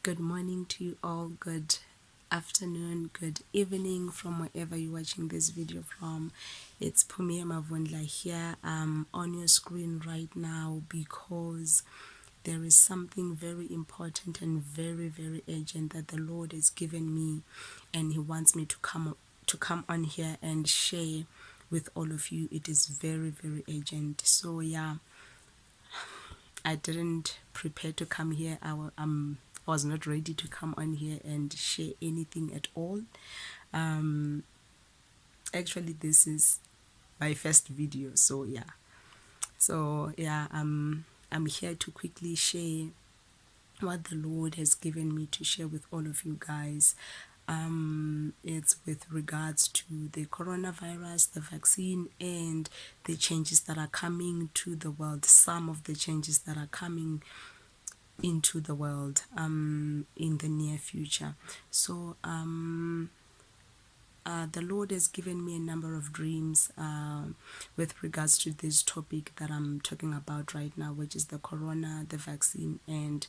Good morning to you all, good afternoon, good evening from wherever you're watching this video from. It's Pumia Mavundla here on your screen right now because there is something very important and very, very urgent that the Lord has given me, and He wants me to come on here and share with all of you. It is very, very urgent. So yeah, I didn't prepare to come here. I was not ready to come on here and share anything at all. Actually, this is my first video, so yeah. I'm here to quickly share what the Lord has given me to share with all of you guys. It's with regards to the coronavirus, the vaccine, and the changes that are coming to the world. Some of the changes that are coming into the world in the near future. So the Lord has given me a number of dreams with regards to this topic that I'm talking about right now, which is the corona, the vaccine, and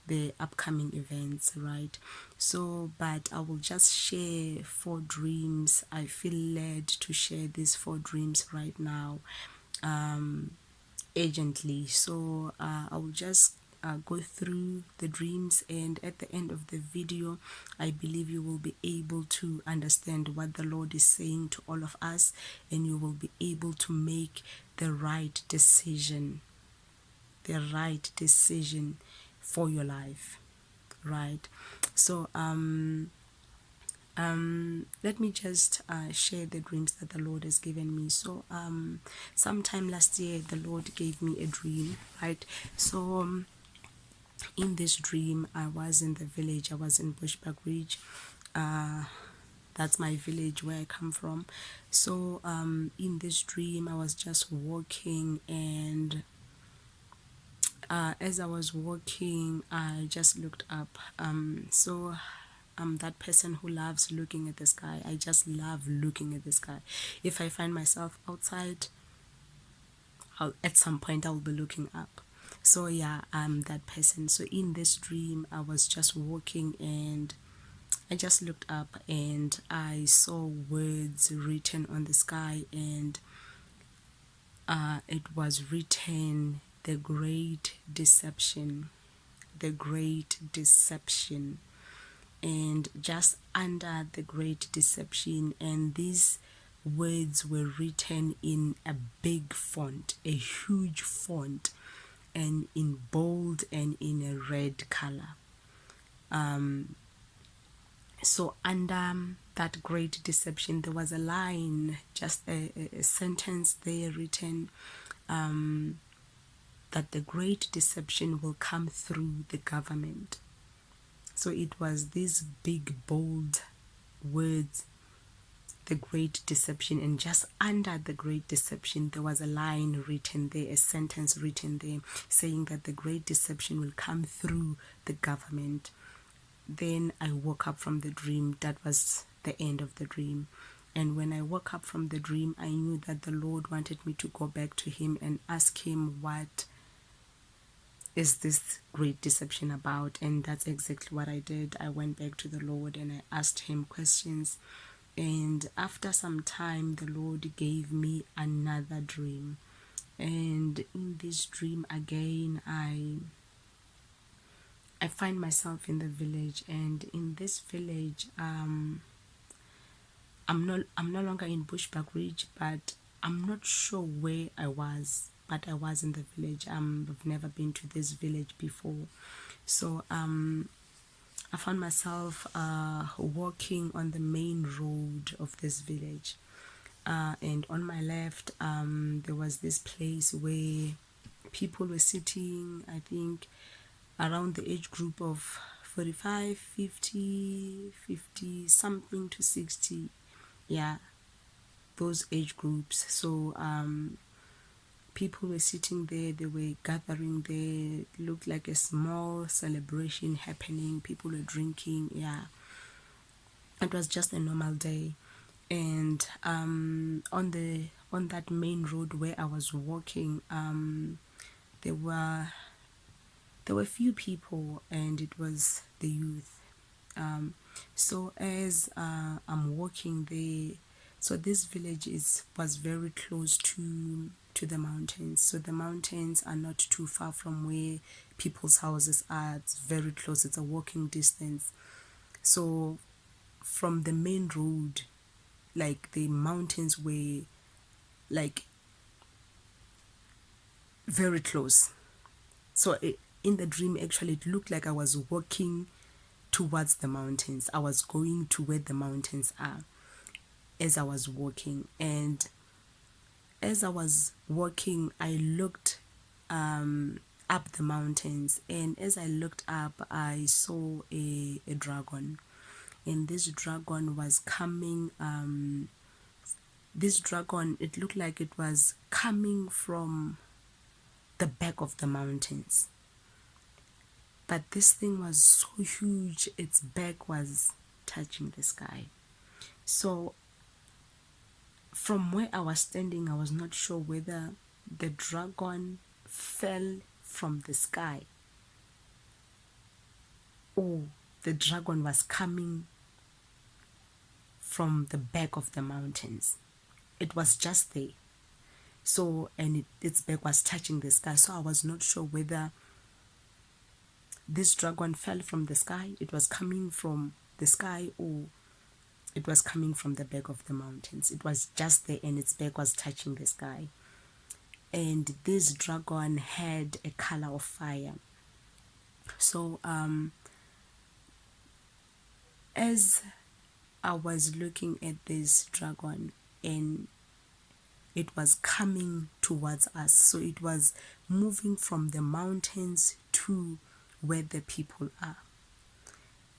the upcoming events, right? So, but I will just share 4 dreams. I feel led to share these 4 dreams right now urgently. So I will just go through the dreams, and at the end of the video I believe you will be able to understand what the Lord is saying to all of us, and you will be able to make the right decision for your life, right? So let me just share the dreams that the Lord has given me. So sometime last year the Lord gave me a dream, right? So in this dream I was in the village. I was in Bushbuck Ridge. That's my village where I come from. So in this dream I was just walking, and as I was walking I just looked up. So I'm that person who loves looking at the sky. I just love looking at the sky. If I find myself outside, at some point I'll be looking up. So yeah, I'm that person. So in this dream I was just walking, and I just looked up and I saw words written on the sky, and it was written, the great deception, the great deception. And just under the great deception, and these words were written in a big font, a huge font, and in bold and in a red color. So under that great deception there was a line, just a sentence there written, that the great deception will come through the government. So it was these big bold words, the great deception, and just under the great deception there was a line written there, a sentence written there, saying that the great deception will come through the government. Then I woke up from the dream. That was the end of the dream. And when I woke up from the dream I knew that the Lord wanted me to go back to Him and ask Him, what is this great deception about? And that's exactly what I did. I went back to the Lord and I asked Him questions. And after some time the Lord gave me another dream, and in this dream again I find myself in the village. And in this village I'm no longer in Bushbuck Ridge, but I'm not sure where I was, but I was in the village. I've never been to this village before. So I found myself walking on the main road of this village, and on my left there was this place where people were sitting, I think around the age group of 45, 50, 50 something to 60, yeah, those age groups. So people were sitting there, they were gathering there. It looked like a small celebration happening. People were drinking, yeah. It was just a normal day. And on that main road where I was walking, there there were few people, and it was the youth. So as I'm walking there, so this village was very close to the mountains. So the mountains are not too far from where people's houses are. It's very close. It's a walking distance. So from the main road, like the mountains were like very close. So in the dream, actually, it looked like I was walking towards the mountains. I was going to where the mountains are as I was walking. And as I was walking, I looked up the mountains. And as I looked up, I saw a dragon. And this dragon was coming. This dragon, it looked like it was coming from the back of the mountains. But this thing was so huge, its back was touching the sky. So from where I was standing, I was not sure whether the dragon fell from the sky or the dragon was coming from the back of the mountains. It was just there. So, and its back was touching the sky. So I was not sure whether this dragon fell from the sky, it was coming from the sky, or it was coming from the back of the mountains. It was just there, and its back was touching the sky. And this dragon had a color of fire. So as I was looking at this dragon, and it was coming towards us, so it was moving from the mountains to where the people are.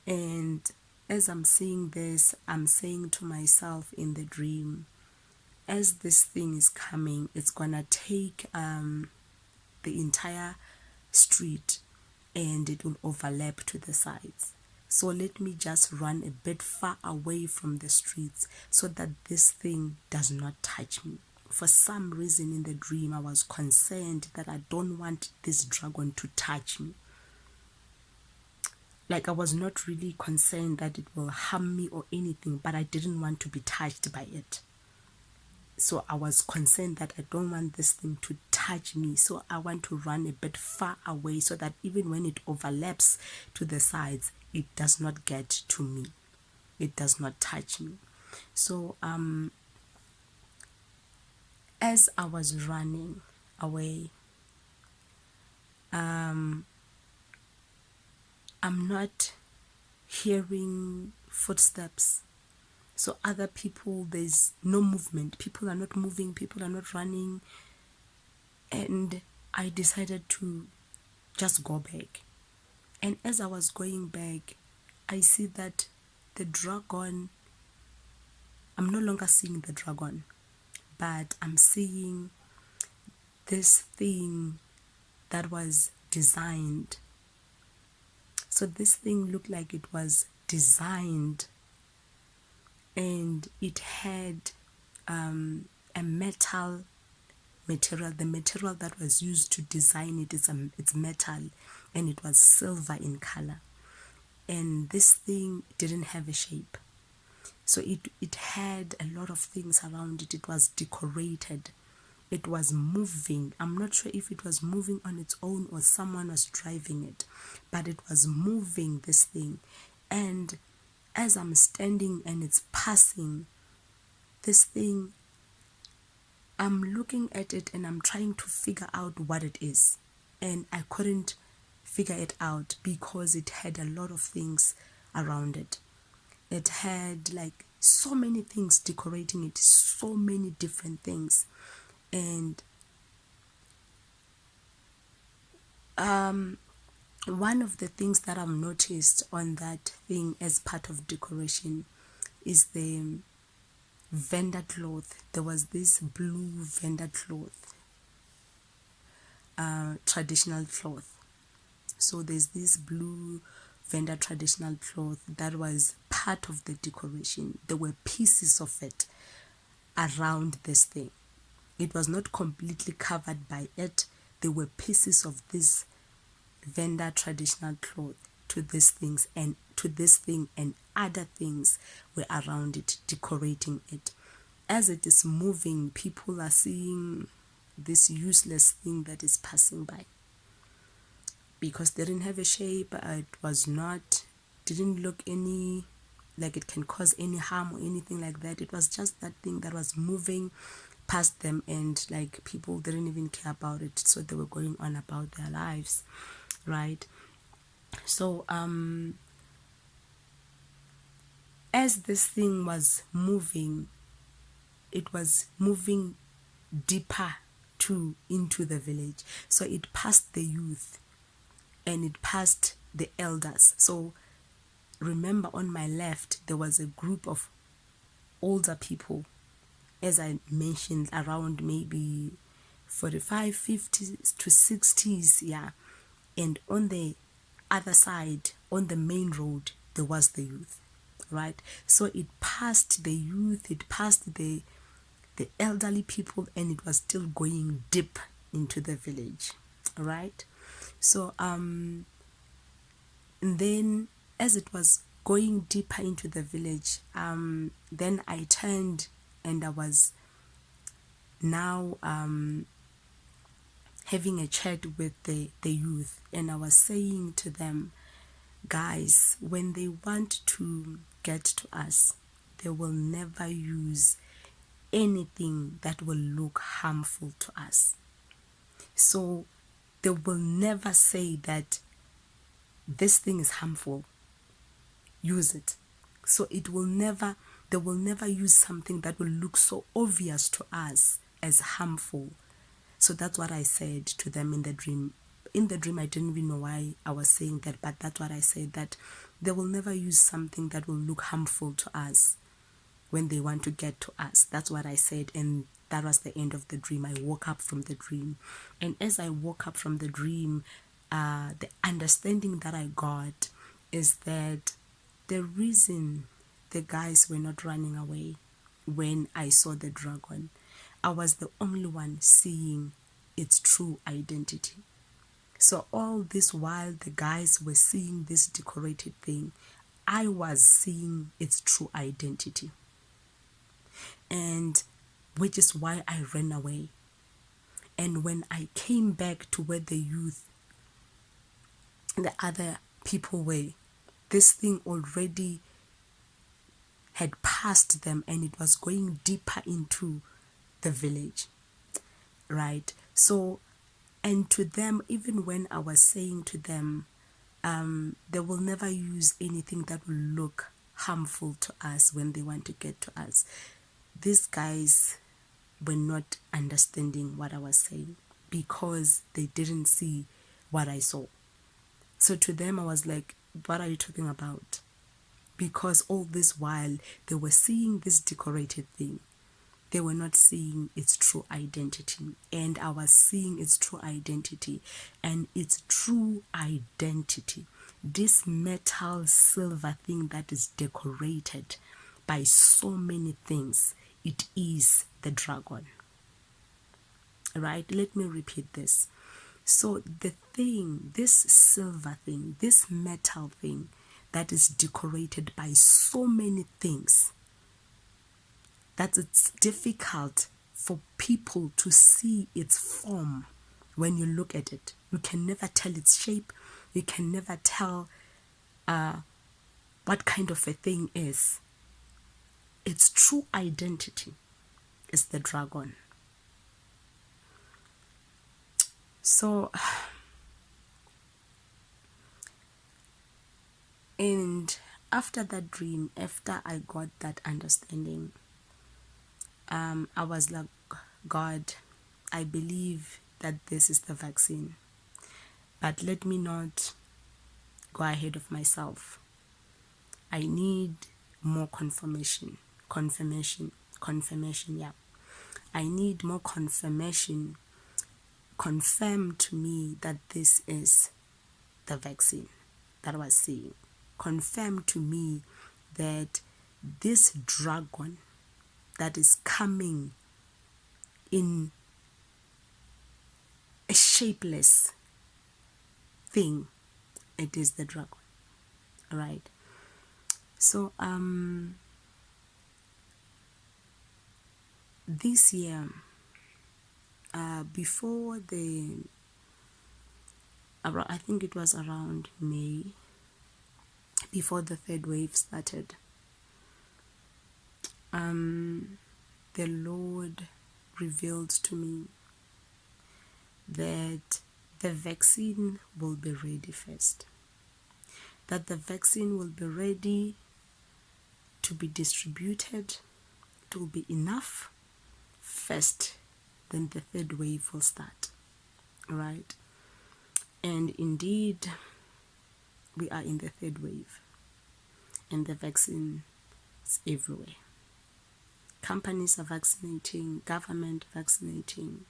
And as I'm seeing this, I'm saying to myself in the dream, as this thing is coming, it's gonna take the entire street, and it will overlap to the sides. So let me just run a bit far away from the streets so that this thing does not touch me. For some reason in the dream, I was concerned that I don't want this dragon to touch me. Like, I was not really concerned that it will harm me or anything, but I didn't want to be touched by it. So I was concerned that I don't want this thing to touch me. So I want to run a bit far away so that even when it overlaps to the sides, it does not get to me. It does not touch me. So as I was running away, I'm not hearing footsteps. So other people, there's no movement. People are not moving. People are not running. And I decided to just go back. And as I was going back, I see that the dragon, I'm no longer seeing the dragon, but I'm seeing this thing that was designed. So this thing looked like it was designed, and it had a metal material. The material that was used to design it is it's metal, and it was silver in color. And this thing didn't have a shape. So it had a lot of things around it. It was decorated. It was moving. I'm not sure if it was moving on its own or someone was driving it, but it was moving, this thing. And as I'm standing and it's passing, this thing, I'm looking at it and I'm trying to figure out what it is. And I couldn't figure it out because it had a lot of things around it. It had like so many things decorating it, so many different things. And one of the things that I've noticed on that thing as part of decoration is the vendor cloth. There was this blue vendor cloth, traditional cloth. So there's this blue vendor traditional cloth that was part of the decoration. There were pieces of it around this thing. It was not completely covered by it. There were pieces of this vendor traditional cloth to these things, and to this thing and other things were around it, decorating it. As it is moving, people are seeing this useless thing that is passing by, because they didn't have a shape. It was not, didn't look any like it can cause any harm or anything like that. It was just that thing that was moving past them, and like people didn't even care about it, so they were going on about their lives, right? So as this thing was moving, it was moving deeper into the village. So it passed the youth and it passed the elders. So remember, on my left there was a group of older people, as I mentioned, around maybe 45, 50 to 60s, yeah. And on the other side, on the main road, there was the youth, right? So it passed the youth, it passed the elderly people, and it was still going deep into the village, right? So and then as it was going deeper into the village, then I turned and I was now having a chat with the youth, and I was saying to them, guys, when they want to get to us, they will never use anything that will look harmful to us. So they will never say that this thing is harmful, use it. So they will never use something that will look so obvious to us as harmful. So that's what I said to them in the dream. In the dream, I didn't even know why I was saying that, but that's what I said, that they will never use something that will look harmful to us when they want to get to us. That's what I said, and that was the end of the dream. I woke up from the dream, and as I woke up from the dream, the understanding that I got is that the reason the guys were not running away when I saw the dragon, I was the only one seeing its true identity. So all this while the guys were seeing this decorated thing, I was seeing its true identity. And which is why I ran away. And when I came back to where the youth, the other people were, this thing already had passed them, and it was going deeper into the village, right? So, and to them, even when I was saying to them, they will never use anything that will look harmful to us when they want to get to us, these guys were not understanding what I was saying, because they didn't see what I saw. So to them, I was like, what are you talking about? Because all this while they were seeing this decorated thing, they were not seeing its true identity, and I was seeing its true identity. And its true identity, this metal silver thing that is decorated by so many things, it is the dragon, right? Let me repeat this. So the thing, this silver thing, this metal thing that is decorated by so many things, that it's difficult for people to see its form. When you look at it, you can never tell its shape, you can never tell what kind of a thing is. Its true identity is the dragon. So, and after that dream, after I got that understanding, I was like, God, I believe that this is the vaccine, but let me not go ahead of myself. I need more confirmation, yeah. I need more confirmation. Confirm to me that this is the vaccine that I was seeing. Confirm to me that this dragon that is coming in a shapeless thing, it is the dragon, right? So this year, before I think it was around May, before the third wave started, the Lord revealed to me that the vaccine will be ready first. That the vaccine will be ready to be distributed. It will be enough first, then the third wave will start, right? And indeed, we are in the third wave, and the vaccine is everywhere. Companies are vaccinating, government vaccinating.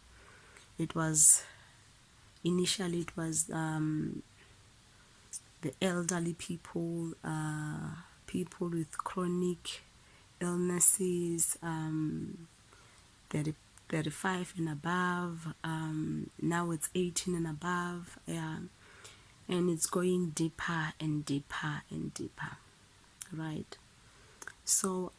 Initially it was the elderly people, people with chronic illnesses, 35 and above. Now it's 18 and above. Yeah. And it's going deeper and deeper and deeper, right? So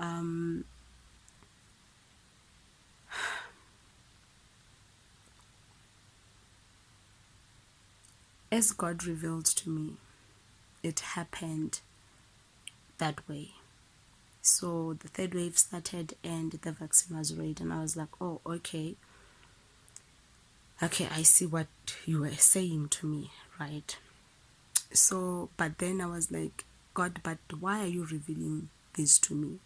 as God revealed to me, it happened that way. So the third wave started and the vaccine was ready, and I was like, oh, okay, I see what you were saying to me, right? So, but then I was like, God, but why are you revealing this to me?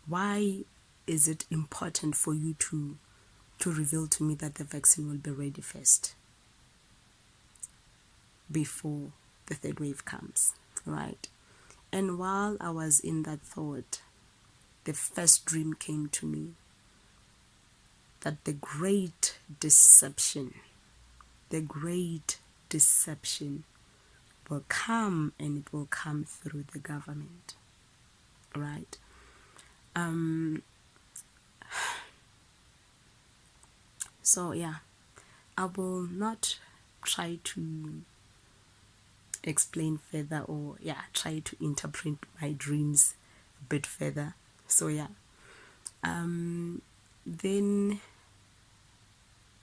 Why is it important for you to reveal to me that the vaccine will be ready first before the third wave comes, right? And while I was in that thought, the first dream came to me that the great deception will come, and it will come through the government, right? So yeah, I will not try to explain further, or try to interpret my dreams a bit further. So yeah, then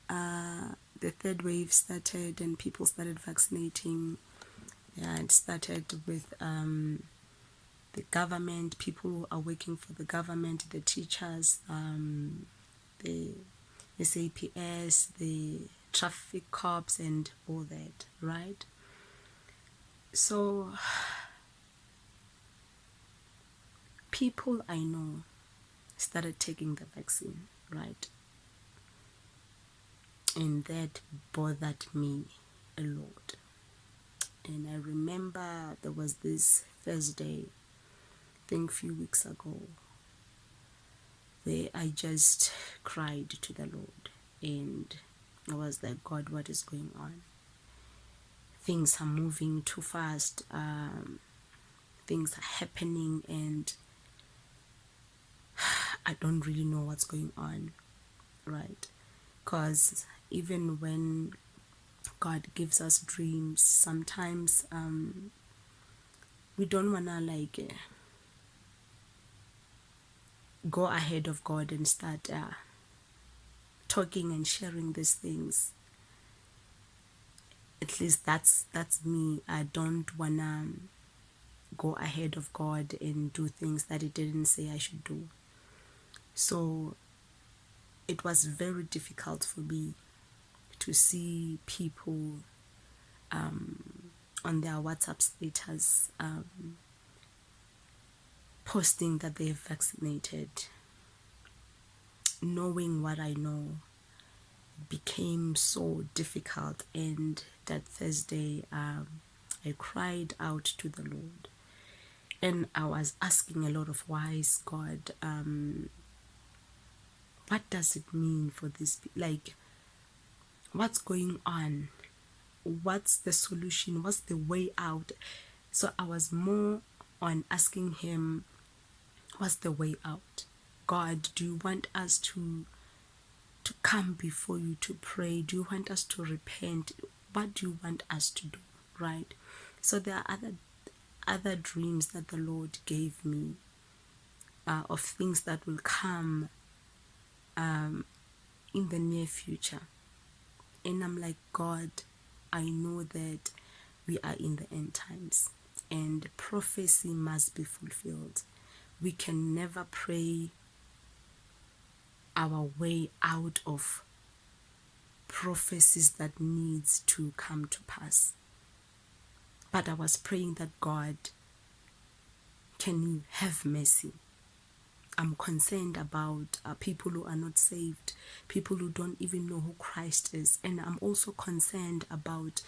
the third wave started and people started vaccinating. Yeah, it started with the government. People are working for the government, the teachers, the SAPS, the traffic cops, and all that, right? So people I know started taking the vaccine, right? And that bothered me a lot. And I remember there was this Thursday, I think a few weeks ago, where I just cried to the Lord, and I was like, God, what is going on? Things are moving too fast. Things are happening, and I don't really know what's going on, right? Because even when God gives us dreams, sometimes we don't want to go ahead of God and start talking and sharing these things. At least that's me. I don't want to go ahead of God and do things that He didn't say I should do. So it was very difficult for me to see people on their WhatsApp status posting that they're vaccinated. Knowing what I know became so difficult, and that Thursday I cried out to the Lord, and I was asking a lot of whys. God, what does it mean for this? What's going on? What's the solution? What's the way out? So I was more on asking Him, what's the way out? God, do you want us to come before you to pray? Do you want us to repent? What do you want us to do? right? So there are other dreams that the Lord gave me, of things that will come in the near future. And I'm like, God, I know that we are in the end times and prophecy must be fulfilled. We can never pray our way out of prophecies that needs to come to pass. But I was praying that, God, can you have mercy? I'm concerned about people who are not saved, people who don't even know who Christ is. And I'm also concerned about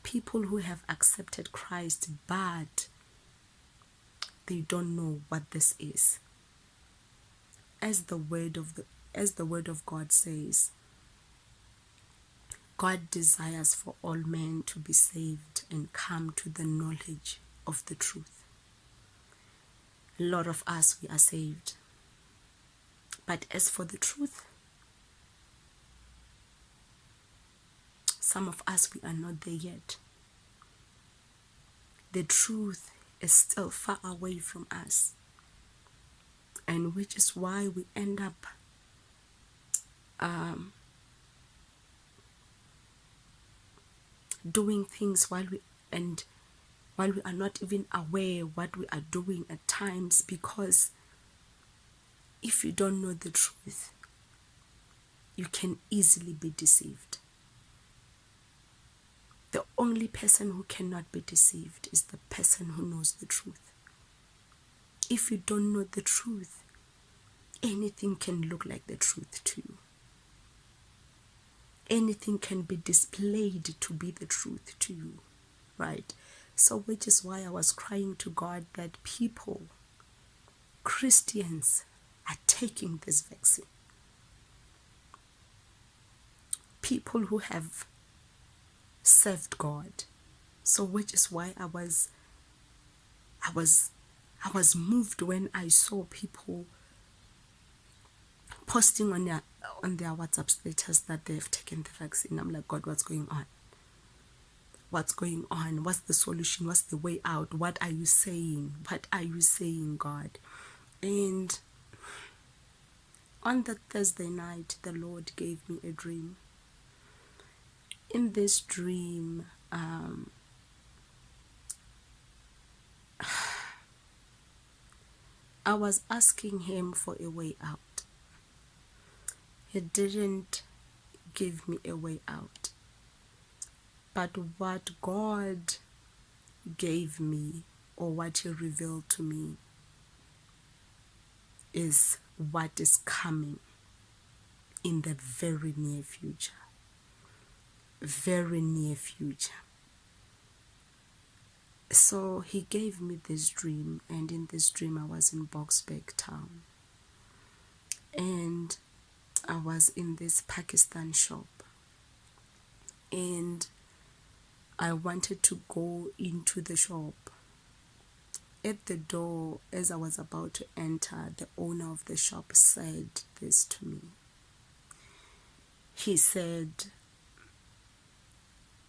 people who have accepted Christ, but they don't know what this is. As the word of God says, God desires for all men to be saved and come to the knowledge of the truth. A lot of us, we are saved. But as for the truth, some of us, we are not there yet. The truth is still far away from us. And which is why we end up doing things while we are not even aware what we are doing at times, because if you don't know the truth, you can easily be deceived. The only person who cannot be deceived is the person who knows the truth. If you don't know the truth, anything can look like the truth to you. Anything can be displayed to be the truth to you, right? So which is why I was crying to God that people, Christians, are taking this vaccine. People who have served God. So which is why I was moved when I saw people posting on their WhatsApp status that they've taken the vaccine. I'm like, God, what's going on? What's going on? What's the solution? What's the way out? What are you saying? What are you saying, God? And on that Thursday night, the Lord gave me a dream. In this dream, I was asking him for a way out. He didn't give me a way out. But what God gave me, or what he revealed to me, is what is coming in the very near future. Very near future. So he gave me this dream, and in this dream I was in Boksburg town. And I was in this Pakistan shop. And I wanted to go into the shop. At the door, as I was about to enter, the owner of the shop said this to me. He said,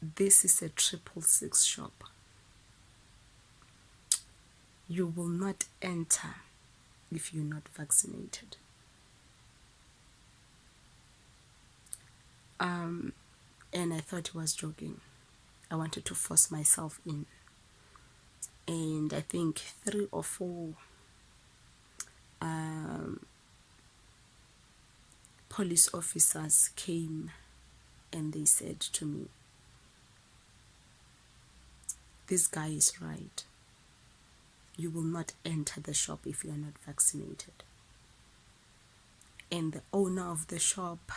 "This is a 666 shop. You will not enter if you're not vaccinated." And I thought he was joking. I wanted to force myself in. And I think 3 or 4 police officers came and they said to me, "This guy is right. You will not enter the shop if you are not vaccinated." And the owner of the shop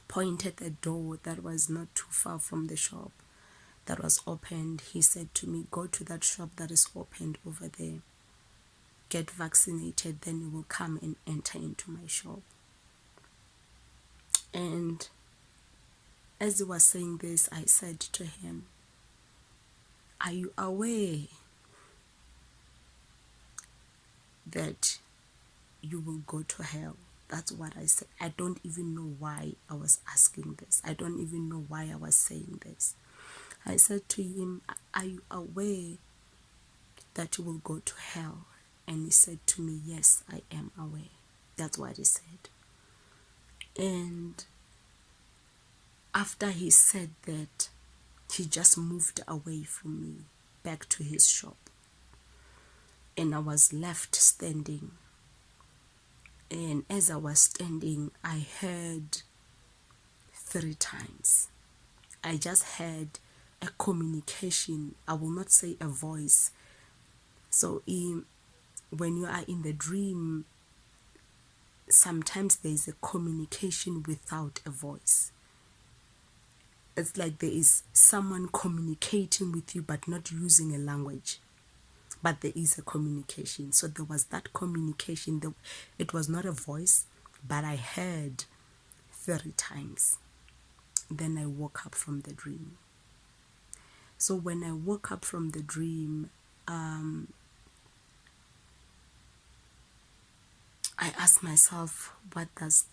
pointed a door that was not too far from the shop that was opened. He said to me, "Go to that shop that is opened over there. Get vaccinated, then you will come and enter into my shop." And as he was saying this, I said to him, "Are you aware that you will go to hell?" That's what I said. I don't even know why I was asking this. I don't even know why I was saying this. I said to him, "Are you aware that you will go to hell?" And he said to me, "Yes, I am aware." That's what he said. And after he said that, he just moved away from me back to his shop. And I was left standing. And as I was standing, I heard 3 times. I just heard a communication. I will not say a voice. So when you are in the dream, sometimes there is a communication without a voice. It's like there is someone communicating with you but not using a language. But there is a communication. So there was that communication. It was not a voice, but I heard 3 times. Then I woke up from the dream. So when I woke up from the dream, I asked myself, what does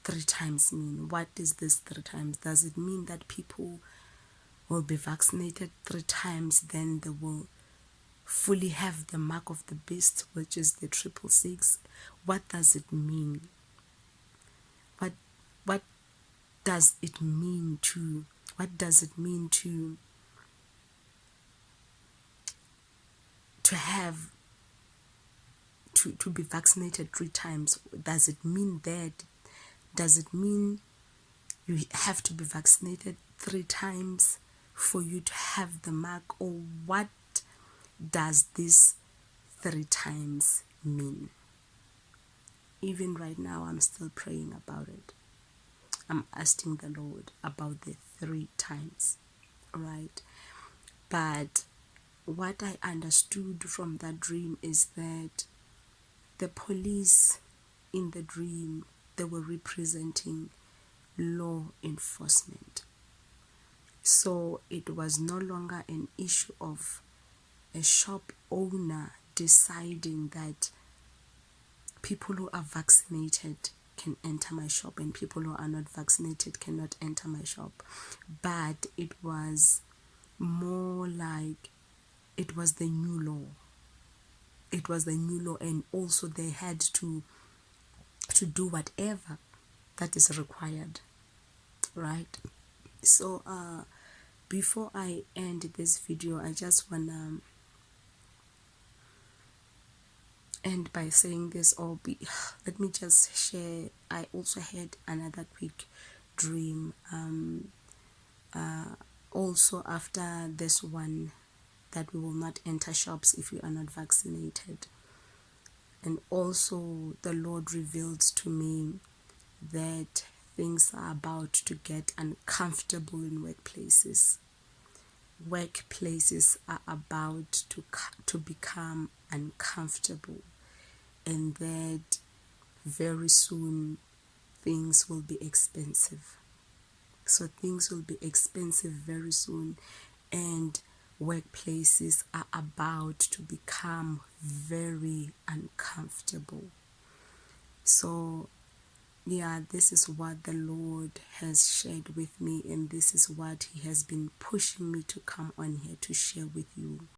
3 times mean? What is this 3 times? Does it mean that people will be vaccinated 3 times, then they will fully have the mark of the beast, which is the 666? What does it mean? What does it mean to have to be vaccinated 3 times? Does it mean that? Does it mean you have to be vaccinated 3 times for you to have the mark? Or what does this 3 times mean? Even right now, I'm still praying about it. I'm asking the Lord about the 3 times, right? But what I understood from that dream is that the police in the dream, they were representing law enforcement. So it was no longer an issue of a shop owner deciding that people who are vaccinated can enter my shop and people who are not vaccinated cannot enter my shop. But it was more like it was the new law. It was the new law, and also they had to do whatever that is required, right? So before I end this video, I just wanna end by saying this, let me just share. I also had another quick dream also after this one, that we will not enter shops if we are not vaccinated. And also the Lord revealed to me that things are about to get uncomfortable in workplaces. Workplaces are about to become uncomfortable, and that very soon things will be expensive. So things will be expensive very soon, and workplaces are about to become very uncomfortable. So yeah, this is what the Lord has shared with me, and this is what He has been pushing me to come on here to share with you.